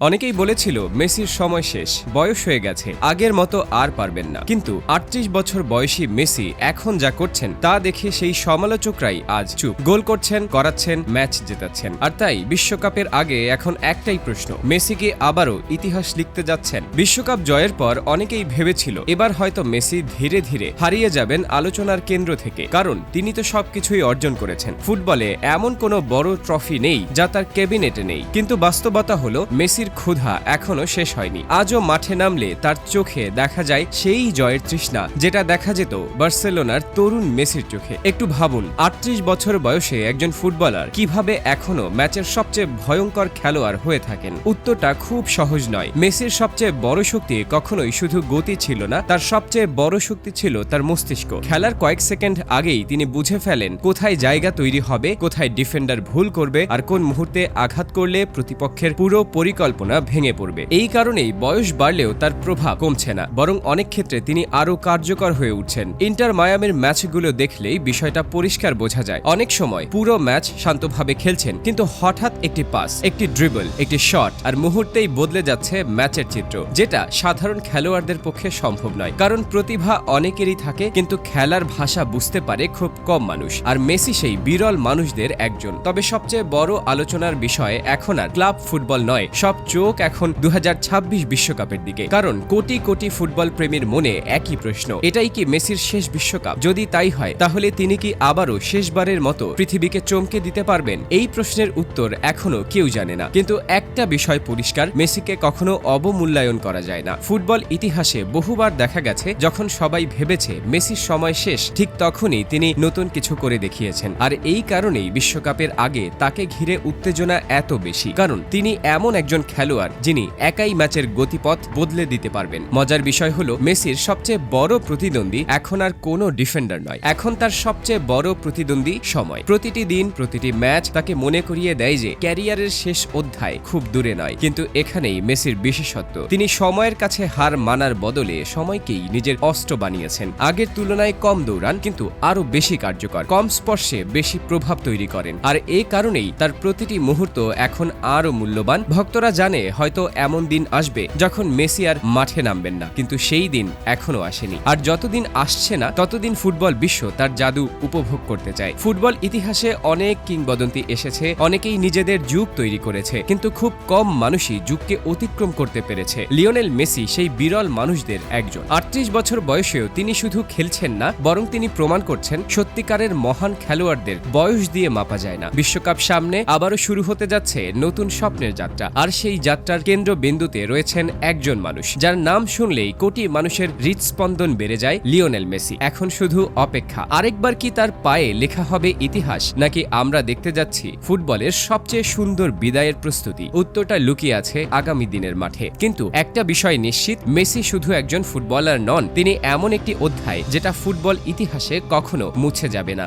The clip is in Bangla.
অনেকেই বলেছিল মেসির সময় শেষ, বয়স হয়ে গেছে, আগের মতো আর পারবেন না। কিন্তু ৩৮ বছর বয়সী মেসি এখন যা করছেন তা দেখে সেই সমালোচকরাই আজ চুপ। গোল করছেন, করাচ্ছেন, ম্যাচ জেতাচ্ছেন। আর তাই বিশ্বকাপের আগে এখন একটাই প্রশ্ন, মেসি কি আবারও ইতিহাস লিখতে যাচ্ছেন? বিশ্বকাপ জয়ের পর অনেকেই ভেবেছিল এবার হয়তো মেসি ধীরে ধীরে হারিয়ে যাবেন আলোচনার কেন্দ্র থেকে, কারণ তিনি তো সবকিছুই অর্জন করেছেন। ফুটবলে এমন কোনো বড় ট্রফি নেই যা তার ক্যাবিনেটে নেই। কিন্তু বাস্তবতা হলো মেসির ক্ষুধা এখনো শেষ হয়নি। আজও মাঠে নামলে তার চোখে দেখা যায় সেই জয়ের তৃষ্ণা যেটা দেখা যেত বার্সেলোনার তরুণ মেসির চোখে। একটু ভাবুন, ৩৮ বছর বয়সে একজন ফুটবলার কিভাবে এখনো ম্যাচের সবচেয়ে ভয়ঙ্কর খেলোয়াড় হয়ে থাকেন। উত্তরটা খুব সহজ নয়। মেসির সবচেয়ে বড় শক্তি কখনোই শুধু গতি ছিল না, তার সবচেয়ে বড় শক্তি ছিল তার মস্তিষ্ক। খেলার কয়েক সেকেন্ড আগেই তিনি বুঝে ফেলেন কোথায় জায়গা তৈরি হবে, কোথায় ডিফেন্ডার ভুল করবে, আর কোন মুহূর্তে আঘাত করলে প্রতিপক্ষের পুরো পরিকল্পনা ভেঙে পড়বে। এই কারণেই বয়স বাড়লেও তার প্রভাব কমছে না, বরং অনেক ক্ষেত্রে তিনি আরো কার্যকর হয়ে উঠছেন। ইন্টার মায়ামির ম্যাচগুলো দেখলেই বিষয়টা পরিষ্কার বোঝা যায়। অনেক সময় পুরো ম্যাচ শান্তভাবে খেলছেন, কিন্তু হঠাৎ একটি পাস, একটি ড্রিবল, একটি শট, আর মুহূর্তেই বদলে যাচ্ছে ম্যাচের চিত্র, যেটা সাধারণ খেলোয়াড়দের পক্ষে সম্ভব নয়। কারণ প্রতিভা অনেকেরই থাকে, কিন্তু খেলার ভাষা বুঝতে পারে খুব কম মানুষ। আর মেসি সেই বিরল মানুষদের একজন। তবে সবচেয়ে বড় আলোচনার বিষয় এখন আর ক্লাব ফুটবল নয়, সব চোখ এখন ২০২৬ বিশ্বকাপের দিকে। কারণ কোটি কোটি ফুটবল প্রেমীর মনে একই প্রশ্ন, এটাই কি মেসির শেষ বিশ্বকাপ? যদি তাই হয়, তাহলে তিনি কি আবারও শেষবারের মতো পৃথিবীকে চমকে দিতে পারবেন? এই প্রশ্নের উত্তর এখনো কেউ জানে না। কিন্তু একটা বিষয় পরিষ্কার, মেসিকে কখনো অবমূল্যায়ন করা যায় না। ফুটবল ইতিহাসে বহুবার দেখা গেছে, যখন সবাই ভেবেছে মেসির সময় শেষ, ঠিক তখনই তিনি নতুন কিছু করে দেখিয়েছেন। আর এই কারণেই বিশ্বকাপের আগে তাকে ঘিরে উত্তেজনা এত বেশি, কারণ তিনি এমন একজন খেলোয়াড় যিনি একাই ম্যাচের গতিপথ বদলে দিতে পারবেন। মজার বিষয় হলো, মেসির সবচেয়ে বড় প্রতিদ্বন্দ্বী এখন আর কোনো ডিফেন্ডার নয়, এখন তার সবচেয়ে বড় প্রতিদ্বন্দ্বী সময়। প্রতিটি দিন, প্রতিটি ম্যাচ তাকে মনে করিয়ে দেয় যে ক্যারিয়ারের শেষ অধ্যায় খুব দূরে নয়। কিন্তু এখানেই মেসির বিশেষত্ব, তিনি সময়ের কাছে হার মানার বদলে সময়কেই নিজের অস্ত্র বানিয়েছেন। আগের তুলনায় কম দৌড়ান, কিন্তু আরো বেশি কার্যকর, কম স্পর্শে বেশি প্রভাব তৈরি করেন। আর এই কারণেই তার প্রতিটি মুহূর্ত এখন আরো মূল্যবান। ভক্তরা জানে হয়তো এমন দিন আসবে যখন মেসি আর মাঠে নামবেন না, কিন্তু সেই দিন এখনো আসেনি। আর যতদিন আসছে না, ততদিন ফুটবল বিশ্ব তার জাদু উপভোগ করতে চায়। ফুটবল ইতিহাসে অনেক কিংবদন্তি এসেছে, অনেকেই নিজেদের যুগ তৈরি করেছে, কিন্তু খুব কম মানুষই যুগকে অতিক্রম করতে পেরেছে। লিওনেল মেসি সেই বিরল মানুষদের একজন। ৩৮ বছর বয়সেও তিনি শুধু খেলছেন না, বরং তিনি প্রমাণ করছেন সত্যিকারের মহান খেলোয়াড়দের বয়স দিয়ে মাপা যায় না। বিশ্বকাপ সামনে, আবারও শুরু হতে যাচ্ছে নতুন স্বপ্নের যাত্রা। আর সেই যাত্রার কেন্দ্রবিন্দুতে রয়েছেন একজন মানুষ, যার নাম শুনলেই কোটি মানুষের হৃদস্পন্দন বেড়ে যায়, লিওনেল মেসি। এখন শুধু অপেক্ষা, আরেকবার কি তার পায়ে লেখা হবে ইতিহাস, নাকি আমরা দেখতে যাচ্ছি ফুটবলের সবচেয়ে সুন্দর বিদায়ের প্রস্তুতি? উত্তরটা লুকিয়ে আছে আগামী দিনের মাঠে। কিন্তু একটা বিষয় নিশ্চিত, মেসি শুধু একজন ফুটবলার নন, তিনি এমন একটি অধ্যায় যেটা ফুটবল ইতিহাসে কখনো মুছে যাবে না।